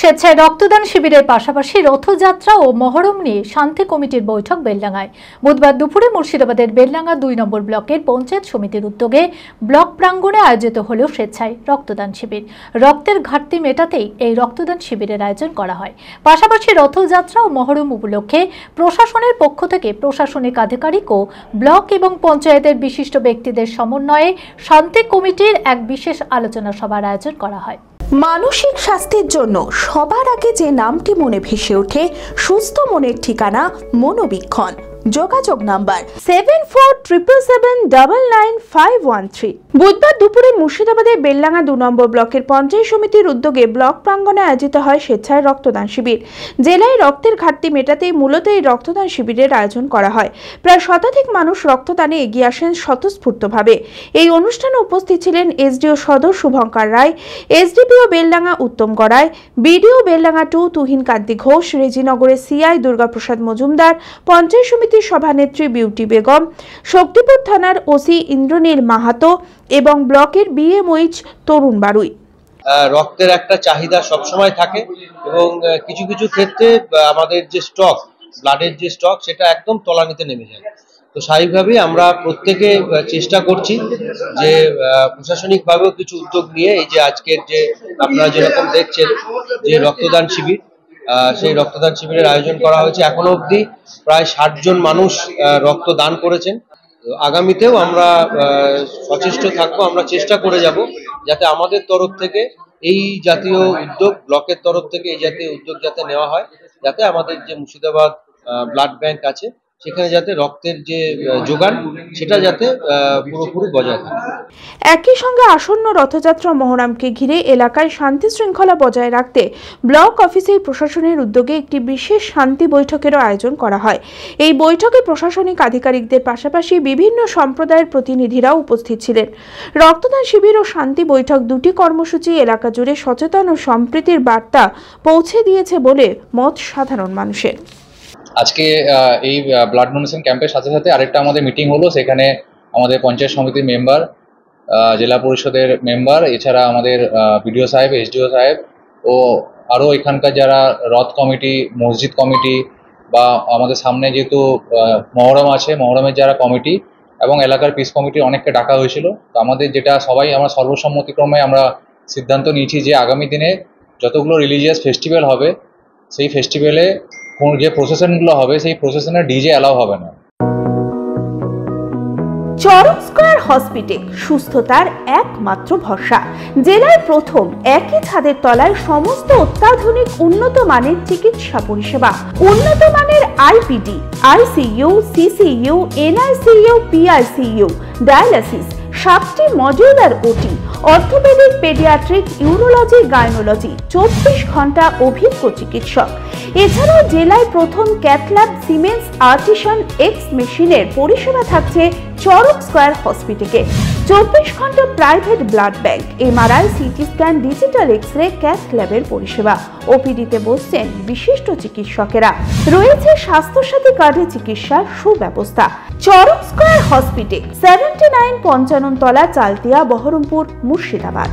স্বেচ্ছায় রক্তদান শিবিরের পাশাপাশি রথযাত্রা ও মহরম নিয়ে শান্তি কমিটির বৈঠক বেলডাঙ্গায়। বুধবার দুপুরে মুর্শিদাবাদের বেলডাঙ্গা ২ নম্বর ব্লকের পঞ্চায়েত সমিতির উদ্যোগে ব্লক প্রাঙ্গণে আয়োজিত হল স্বেচ্ছায় রক্তদান শিবির। রক্তের ঘাটতি মেটাতেই এই রক্তদান শিবিরের আয়োজন করা হয়। পাশাপাশি রথযাত্রা ও মহরম উপলক্ষে প্রশাসনের পক্ষ থেকে প্রশাসনিক আধিকারিক ও ব্লক এবং পঞ্চায়েতের বিশিষ্ট ব্যক্তিদের সমন্বয়ে শান্তি কমিটির এক বিশেষ আলোচনা সভার আয়োজন করা হয়। মানসিক স্বাস্থ্যের জন্য সবার আগে যে নামটি মনে ভেসে ওঠে, সুস্থ মনের ঠিকানা মনোবীক্ষণ। যোগাযোগ নাম্বার 7477799513। বুধবার দুপুরে মুর্শিদাবাদের বেলডাঙ্গা ২ নম্বর ব্লকের পঞ্চায়েত সমিতির উদ্যোগে ব্লক প্রাঙ্গণে আয়োজিত হয় স্বেচ্ছায় রক্তদান শিবির। জেলায় রক্তের ঘাটতি মেটাতেই মূলত এই রক্তদান শিবিরের আয়োজন করা হয়। প্রায় শতাধিক মানুষ রক্তদানে এগিয়ে আসেন স্বতঃস্ফূর্তভাবে। এই অনুষ্ঠানে উপস্থিত ছিলেন এসডিও সদর শুভঙ্কর রায়, এসডিপিও বেলডাঙ্গা উত্তম গড়াই, বিডিও বেলডাঙ্গা 2 তুহিন কান্তি ঘোষ, রেজিনগরের সিআই দুর্গাপ্রসাদ মজুমদার, পঞ্চায়েত সমিতির সভানেত্রী বিউটি বেগম, শক্তিপুর থানার ওসি ইন্দ্রনীল মাহাতো এবং ব্লকের বিএমওইচ তরুণ বারুই। রক্তের একটা চাহিদা সবসময় থাকে এবং কিছু কিছু ক্ষেত্রে আমাদের যে স্টক, ব্লাডের যে স্টক, সেটা একদম তলানিতে নেমে যায়। তো স্বাভাবিকভাবেই আমরা প্রত্যেকে চেষ্টা করছি যে প্রশাসনিকভাবেও কিছু উদ্যোগ নিয়ে এই যে আজকের যে আপনারা যেরকম দেখছেন যে রক্তদান শিবির, সেই রক্তদান শিবিরের আয়োজন করা হয়েছে। এখনো অবধি প্রায় ৬০ জন মানুষ রক্তদান করেছেন। আগামীতেও আমরা সচেষ্ট থাকবো, আমরা চেষ্টা করে যাব যাতে আমাদের তরফ থেকে এই জাতীয় উদ্যোগ, ব্লকের তরফ থেকে এই জাতীয় উদ্যোগ যাতে নেওয়া হয়, যাতে আমাদের যে মুর্শিদাবাদ ব্লাড ব্যাংক আছে সেখানে যাতে রক্তের যে যোগান সেটা যাতে পুরোপুরি বজায় থাকে। একই সঙ্গে আসন্ন রথযাত্রা মহরমকে ঘিরে এলাকায় শান্তি শৃঙ্খলা বজায় রাখতে ব্লক অফিসে প্রশাসনের উদ্যোগে একটি বিশেষ শান্তি বৈঠকেরও আয়োজন করা হয়। এই বৈঠকে প্রশাসনিক আধিকারিকদের পাশাপাশি বিভিন্ন সম্প্রদায়ের প্রতিনিধিরাও উপস্থিত ছিলেন। রক্তদান শিবির ও শান্তি বৈঠক দুটি কর্মসূচি এলাকা জুড়ে সচেতন ও সম্প্রীতির বার্তা পৌঁছে দিয়েছে বলে মত সাধারণ মানুষের। আজকে এই ব্লাড ডোনেশন ক্যাম্পের সাথে সাথে আরেকটা আমাদের মিটিং হলো। সেখানে আমাদের পঞ্চায়েত সমিতির মেম্বার, জেলা পরিষদের মেম্বার, এছাড়া আমাদের বিডিও সাহেব, এসডিও সাহেব ও আরও এখানকার যারা রথ কমিটি, মসজিদ কমিটি বা আমাদের সামনে যেহেতু মহরম আছে, মহরমের যারা কমিটি এবং এলাকার পিস কমিটির অনেককে ডাকা হয়েছিল। তো আমাদের যেটা সবাই আমরা সর্বসম্মতিক্রমে আমরা সিদ্ধান্ত নিয়েছি যে আগামী দিনে যতগুলো রিলিজিয়াস ফেস্টিভ্যাল হবে সেই ফেস্টিভ্যালে যে প্রসেশনগুলো হবে সেই প্রসেশনে ডিজে অ্যালাউ হবে না। চরক স্কয়ার হসপিটাল সুস্থতার একমাত্র ভরসা। জেলায় প্রথম একই ছাদের তলায় সমস্ত অত্যাধুনিক উন্নত মানের চিকিৎসা পরিষেবা, উন্নত মানের IPD, ICU, CCU, NICU, PICU, dialysis, 7টি modular OT, orthopaedic, paediatric, urology, gynaecology, 24 ঘন্টা অভিজ্ঞ চিকিৎসক। এছাড়াও জেলায় প্রথম ক্যাথল্যাব, সিমেন্স, আর্টিসান এক্স মেশিনের পরিষেবা থাকছে চরক স্কয়ার হসপিটালে। 24 ঘন্টা private blood bank, MRI, CT scan, digital X-ray, ক্যাথল্যাবের পরিষেবা। ওপিডিতে বসছেন বিশিষ্ট চিকিৎসকেরা। রয়েছে স্বাস্থ্যসাথী কার্ডে চিকিৎসার সুব্যবস্থা। চরক স্কয়ার হসপিটাল, 79 পঞ্চানন তলা, চালতিয়া, বহরমপুর, মুর্শিদাবাদ।